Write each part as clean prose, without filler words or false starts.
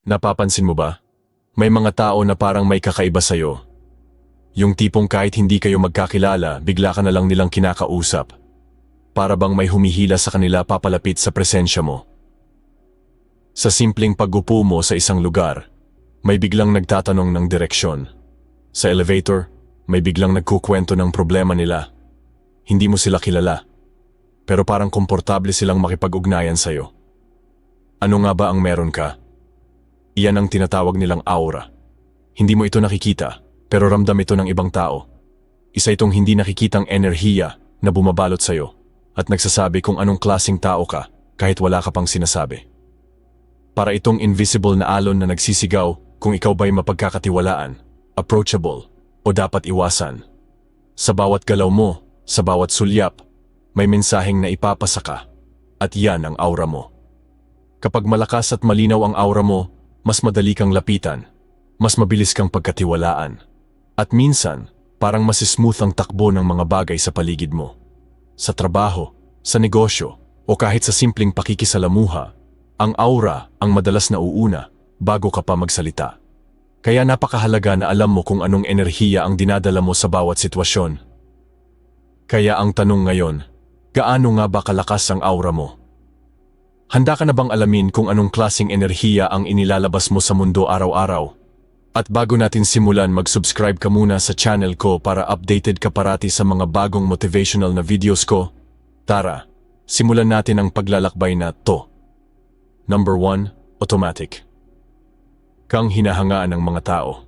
Napapansin mo ba? May mga tao na parang may kakaiba sa'yo. Yung tipong kahit hindi kayo magkakilala, bigla ka na lang nilang kinakausap. Para bang may humihila sa kanila papalapit sa presensya mo. Sa simpleng pag-upo mo sa isang lugar, may biglang nagtatanong ng direksyon. Sa elevator, may biglang nagkukwento ng problema nila. Hindi mo sila kilala, pero parang komportable silang makipag-ugnayan sa'yo. Ano nga ba ang meron ka? Iyan ang tinatawag nilang aura. Hindi mo ito nakikita, pero ramdam ito ng ibang tao. Isa itong hindi nakikitang enerhiya na bumabalot sa'yo at nagsasabi kung anong klaseng tao ka kahit wala ka pang sinasabi. Para itong invisible na alon na nagsisigaw kung ikaw ba'y mapagkakatiwalaan, approachable, o dapat iwasan. Sa bawat galaw mo, sa bawat sulyap, may mensaheng na ipapasa ka, at yan ang aura mo. Kapag malakas at malinaw ang aura mo, mas madali kang lapitan, mas mabilis kang pagkatiwalaan, at minsan, parang mas smooth ang takbo ng mga bagay sa paligid mo. Sa trabaho, sa negosyo, o kahit sa simpleng pakikisalamuha, ang aura ang madalas na uuna bago ka pa magsalita. Kaya napakahalaga na alam mo kung anong enerhiya ang dinadala mo sa bawat sitwasyon. Kaya ang tanong ngayon, gaano nga ba kalakas ang aura mo? Handa ka na bang alamin kung anong klaseng enerhiya ang inilalabas mo sa mundo araw-araw? At bago natin simulan, mag-subscribe ka muna sa channel ko para updated ka parati sa mga bagong motivational na videos ko. Tara, simulan natin ang paglalakbay na to. Number 1, automatic. Kang hinahangaan ng mga tao.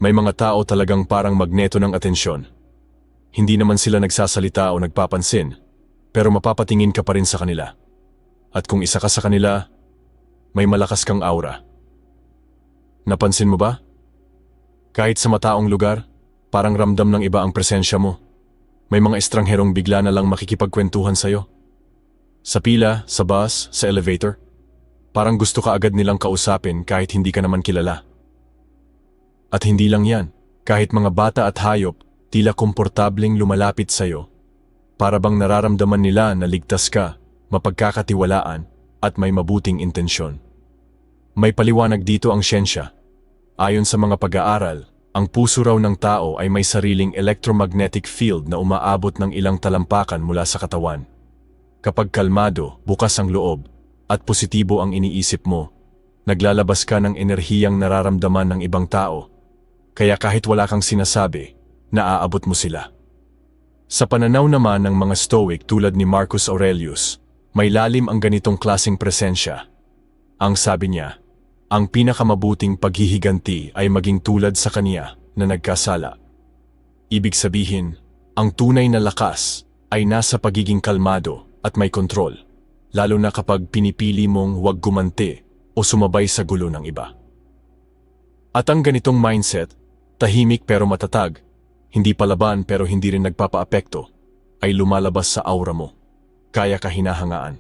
May mga tao talagang parang magneto ng atensyon. Hindi naman sila nagsasalita o nagpapansin, pero mapapatingin ka pa rin sa kanila. At kung isa ka sa kanila, may malakas kang aura. Napansin mo ba? Kahit sa mataong lugar, parang ramdam ng iba ang presensya mo. May mga estrangherong bigla na lang makikipagkwentuhan sa'yo. Sa pila, sa bus, sa elevator, parang gusto ka agad nilang kausapin kahit hindi ka naman kilala. At hindi lang yan, kahit mga bata at hayop, tila komportableng lumalapit sa'yo. Para bang nararamdaman nila na ligtas ka, mapagkakatiwalaan, at may mabuting intensyon. May paliwanag dito ang siyensya. Ayon sa mga pag-aaral, ang puso raw ng tao ay may sariling electromagnetic field na umaabot ng ilang talampakan mula sa katawan. Kapag kalmado, bukas ang loob, at positibo ang iniisip mo, naglalabas ka ng enerhiyang nararamdaman ng ibang tao. Kaya kahit wala kang sinasabi, naaabot mo sila. Sa pananaw naman ng mga Stoic tulad ni Marcus Aurelius, may lalim ang ganitong klaseng presensya. Ang sabi niya, ang pinakamabuting paghihiganti ay maging tulad sa kanya na nagkasala. Ibig sabihin, ang tunay na lakas ay nasa pagiging kalmado at may kontrol, lalo na kapag pinipili mong huwag gumanti o sumabay sa gulo ng iba. At ang ganitong mindset, tahimik pero matatag, hindi palaban pero hindi rin nagpapaapekto, ay lumalabas sa aura mo. Kaya ka hinahangaan.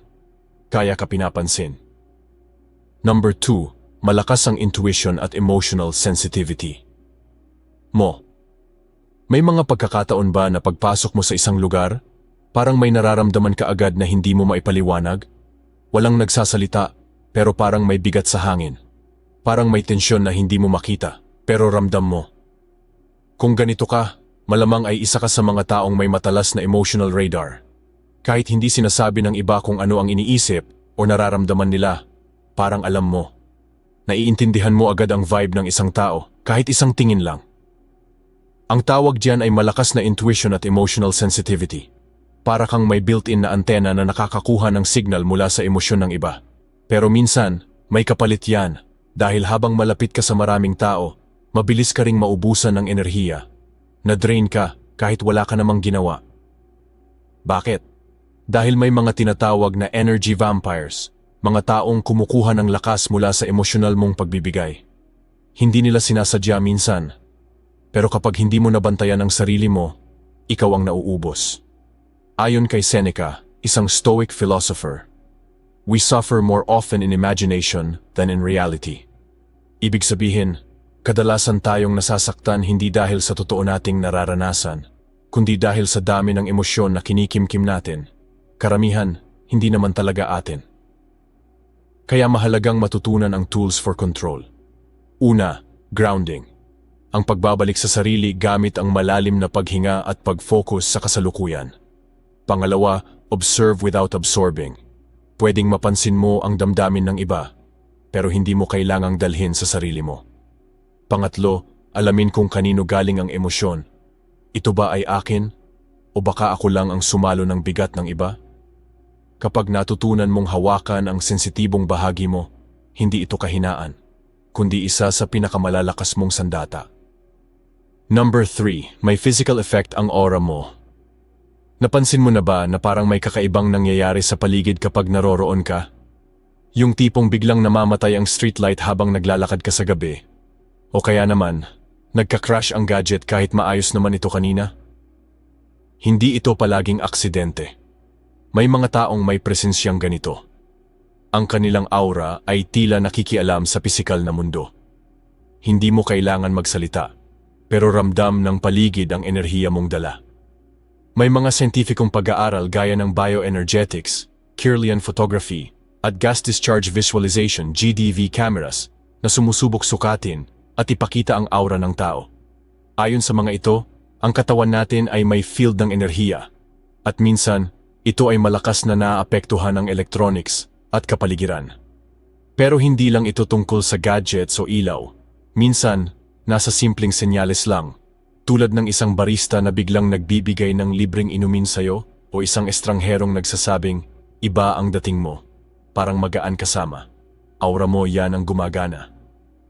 Kaya ka pinapansin. Number 2, malakas ang intuition at emotional sensitivity. May mga pagkakataon ba na pagpasok mo sa isang lugar, parang may nararamdaman ka agad na hindi mo maipaliwanag? Walang nagsasalita, pero parang may bigat sa hangin. Parang may tensyon na hindi mo makita, pero ramdam mo. Kung ganito ka, malamang ay isa ka sa mga taong may matalas na emotional radar. Kahit hindi sinasabi ng iba kung ano ang iniisip o nararamdaman nila, parang alam mo. Naiintindihan mo agad ang vibe ng isang tao, kahit isang tingin lang. Ang tawag diyan ay malakas na intuition at emotional sensitivity. Para kang may built-in na antena na nakakakuha ng signal mula sa emosyon ng iba. Pero minsan, may kapalit yan, dahil habang malapit ka sa maraming tao, mabilis ka ring maubusan ng enerhiya. Na-drain ka kahit wala ka namang ginawa. Bakit? Dahil may mga tinatawag na energy vampires, mga taong kumukuha ng lakas mula sa emosyonal mong pagbibigay. Hindi nila sinasadya minsan, pero kapag hindi mo nabantayan ang sarili mo, ikaw ang nauubos. Ayon kay Seneca, isang Stoic philosopher, we suffer more often in imagination than in reality. Ibig sabihin, kadalasan tayong nasasaktan hindi dahil sa totoo nating nararanasan, kundi dahil sa dami ng emosyon na kinikimkim natin. Karamihan, hindi naman talaga atin. Kaya mahalagang matutunan ang tools for control. Una, grounding. Ang pagbabalik sa sarili gamit ang malalim na paghinga at pag-focus sa kasalukuyan. Pangalawa, observe without absorbing. Pwedeng mapansin mo ang damdamin ng iba, pero hindi mo kailangang dalhin sa sarili mo. Pangatlo, alamin kung kanino galing ang emosyon. Ito ba ay akin? O baka ako lang ang sumalo ng bigat ng iba? Kapag natutunan mong hawakan ang sensitibong bahagi mo, hindi ito kahinaan, kundi isa sa pinakamalalakas mong sandata. Number 3, may physical effect ang aura mo. Napansin mo na ba na parang may kakaibang nangyayari sa paligid kapag naroroon ka? Yung tipong biglang namamatay ang streetlight habang naglalakad ka sa gabi. O kaya naman, nagka-crash ang gadget kahit maayos naman ito kanina? Hindi ito palaging aksidente. May mga taong may presensyang ganito. Ang kanilang aura ay tila nakikialam sa pisikal na mundo. Hindi mo kailangan magsalita, pero ramdam ng paligid ang enerhiya mong dala. May mga scientificong pag-aaral gaya ng bioenergetics, Kirlian photography, at gas discharge visualization (GDV) cameras na sumusubok sukatin at ipakita ang aura ng tao. Ayon sa mga ito, ang katawan natin ay may field ng enerhiya, at minsan, ito ay malakas na naaapektuhan ng electronics at kapaligiran. Pero hindi lang ito tungkol sa gadgets o ilaw. Minsan, nasa simpleng senyales lang, tulad ng isang barista na biglang nagbibigay ng libreng inumin sa'yo o isang estrangherong nagsasabing, iba ang dating mo, parang magaan kasama. Aura mo yan ang gumagana.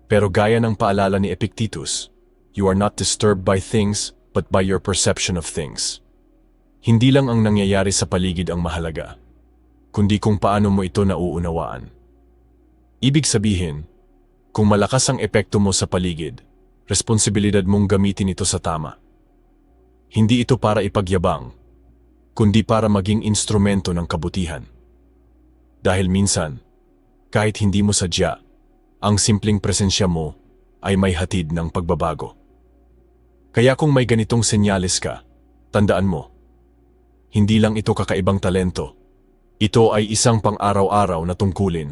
Pero gaya ng paalala ni Epictetus, you are not disturbed by things but by your perception of things. Hindi lang ang nangyayari sa paligid ang mahalaga, kundi kung paano mo ito nauunawaan. Ibig sabihin, kung malakas ang epekto mo sa paligid, responsibilidad mong gamitin ito sa tama. Hindi ito para ipagyabang, kundi para maging instrumento ng kabutihan. Dahil minsan, kahit hindi mo sadya, ang simpleng presensya mo ay may hatid ng pagbabago. Kaya kung may ganitong senyales ka, tandaan mo, hindi lang ito kakaibang talento. Ito ay isang pang-araw-araw na tungkulin.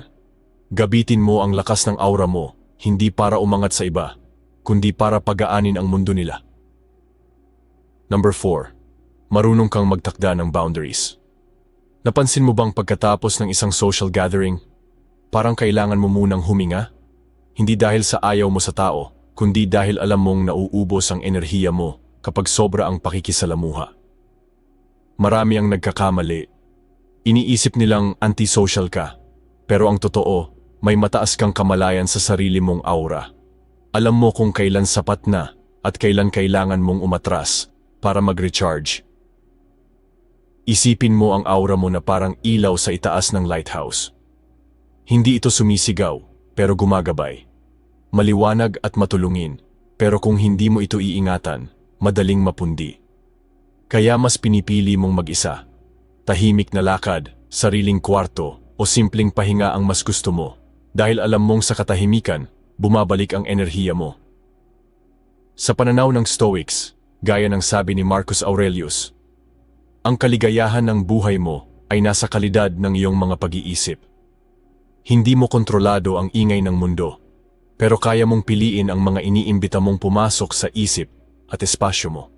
Gabitin mo ang lakas ng aura mo, hindi para umangat sa iba, kundi para pagaanin ang mundo nila. Number 4. Marunong kang magtakda ng boundaries. Napansin mo bang pagkatapos ng isang social gathering, parang kailangan mo munang huminga? Hindi dahil sa ayaw mo sa tao, kundi dahil alam mong nauubos ang enerhiya mo kapag sobra ang pakikisalamuha. Marami ang nagkakamali. Iniisip nilang antisocial ka, pero ang totoo, may mataas kang kamalayan sa sarili mong aura. Alam mo kung kailan sapat na at kailan kailangan mong umatras para mag-recharge. Isipin mo ang aura mo na parang ilaw sa itaas ng lighthouse. Hindi ito sumisigaw, pero gumagabay. Maliwanag at matulungin, pero kung hindi mo ito iingatan, madaling mapundi. Kaya mas pinipili mong mag-isa. Tahimik na lakad, sariling kwarto, o simpleng pahinga ang mas gusto mo, dahil alam mong sa katahimikan, bumabalik ang enerhiya mo. Sa pananaw ng Stoics, gaya ng sabi ni Marcus Aurelius, ang kaligayahan ng buhay mo ay nasa kalidad ng iyong mga pag-iisip. Hindi mo kontrolado ang ingay ng mundo, pero kaya mong piliin ang mga iniimbita mong pumasok sa isip at espasyo mo.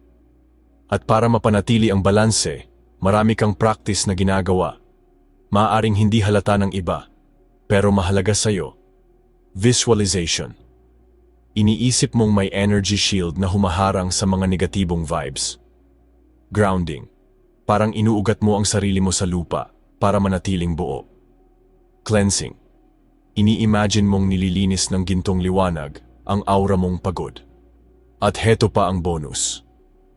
At para mapanatili ang balanse, marami kang practice na ginagawa. Maaaring hindi halata ng iba, pero mahalaga sa'yo. Visualization. Iniisip mong may energy shield na humaharang sa mga negatibong vibes. Grounding. Parang inuugat mo ang sarili mo sa lupa para manatiling buo. Cleansing. Ini-imagine mong nililinis ng gintong liwanag ang aura mong pagod. At heto pa ang bonus.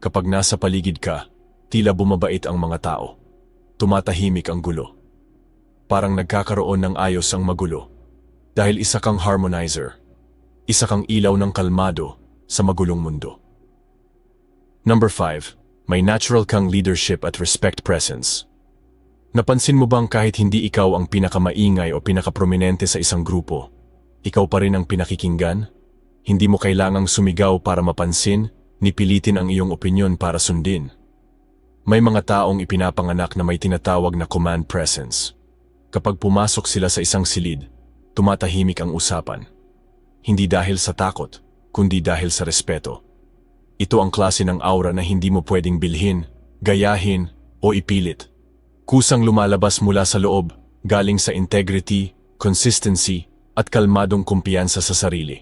Kapag nasa paligid ka, tila bumabait ang mga tao. Tumatahimik ang gulo. Parang nagkakaroon ng ayos ang magulo. Dahil isa kang harmonizer. Isa kang ilaw ng kalmado sa magulong mundo. Number 5. May natural kang leadership at respect presence. Napansin mo bang kahit hindi ikaw ang pinakamaingay o pinakaprominente sa isang grupo, ikaw pa rin ang pinakikinggan? Hindi mo kailangang sumigaw para mapansin, ni pilitin ang iyong opinyon para sundin. May mga taong ipinapanganak na may tinatawag na command presence. Kapag pumasok sila sa isang silid, tumatahimik ang usapan. Hindi dahil sa takot, kundi dahil sa respeto. Ito ang klase ng aura na hindi mo pwedeng bilhin, gayahin, o ipilit. Kusang lumalabas mula sa loob, galing sa integrity, consistency, at kalmadong kumpiyansa sa sarili.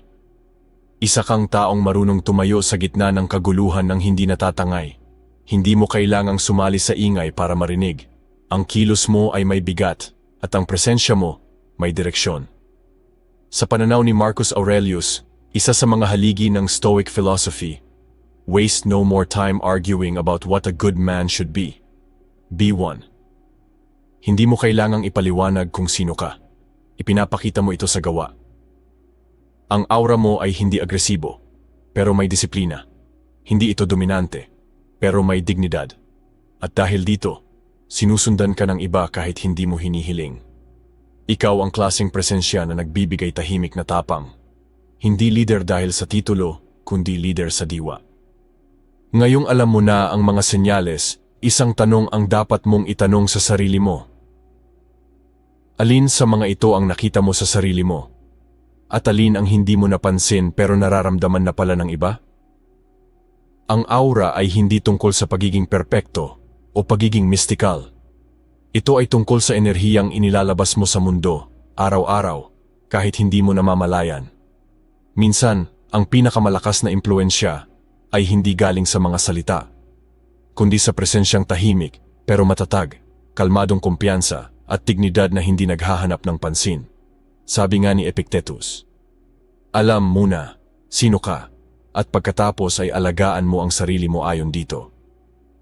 Isa kang taong marunong tumayo sa gitna ng kaguluhan ng hindi natatangay. Hindi mo kailangang sumali sa ingay para marinig. Ang kilos mo ay may bigat, at ang presensya mo may direksyon. Sa pananaw ni Marcus Aurelius, isa sa mga haligi ng Stoic philosophy, waste no more time arguing about what a good man should be. Be one. Hindi mo kailangang ipaliwanag kung sino ka. Ipinapakita mo ito sa gawa. Ang aura mo ay hindi agresibo, pero may disiplina. Hindi ito dominante, pero may dignidad. At dahil dito, sinusundan ka ng iba kahit hindi mo hinihiling. Ikaw ang klaseng presensya na nagbibigay tahimik na tapang. Hindi leader dahil sa titulo, kundi leader sa diwa. Ngayong alam mo na ang mga senyales, isang tanong ang dapat mong itanong sa sarili mo. Alin sa mga ito ang nakita mo sa sarili mo? At alin ang hindi mo napansin pero nararamdaman na pala ng iba? Ang aura ay hindi tungkol sa pagiging perpekto o pagiging mystical. Ito ay tungkol sa enerhiyang inilalabas mo sa mundo, araw-araw, kahit hindi mo namamalayan. Minsan, ang pinakamalakas na impluensya ay hindi galing sa mga salita, kundi sa presensyang tahimik pero matatag, kalmadong kumpiyansa at dignidad na hindi naghahanap ng pansin. Sabi nga ni Epictetus, alam muna sino ka at pagkatapos ay alagaan mo ang sarili mo ayon dito.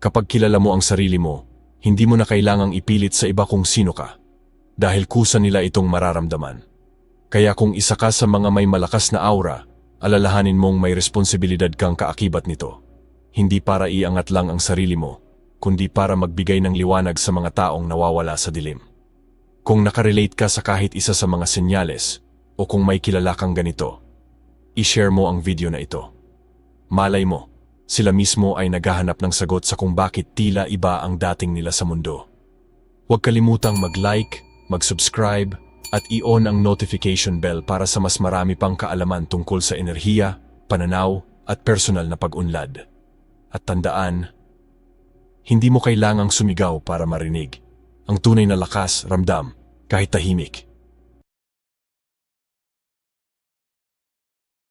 Kapag kilala mo ang sarili mo, hindi mo na kailangang ipilit sa iba kung sino ka, dahil kusa nila itong mararamdaman. Kaya kung isa ka sa mga may malakas na aura, alalahanin mong may responsibilidad kang kaakibat nito. Hindi para iangat lang ang sarili mo, kundi para magbigay ng liwanag sa mga taong nawawala sa dilim. Kung nakarelate ka sa kahit isa sa mga senyales, o kung may kilala kang ganito, i-share mo ang video na ito. Malay mo, sila mismo ay naghahanap ng sagot sa kung bakit tila iba ang dating nila sa mundo. Huwag kalimutang mag-like, mag-subscribe, at i-on ang notification bell para sa mas marami pang kaalaman tungkol sa enerhiya, pananaw, at personal na pag-unlad. At tandaan, hindi mo kailangang sumigaw para marinig. Ang tunay na lakas, ramdam, kahit tahimik.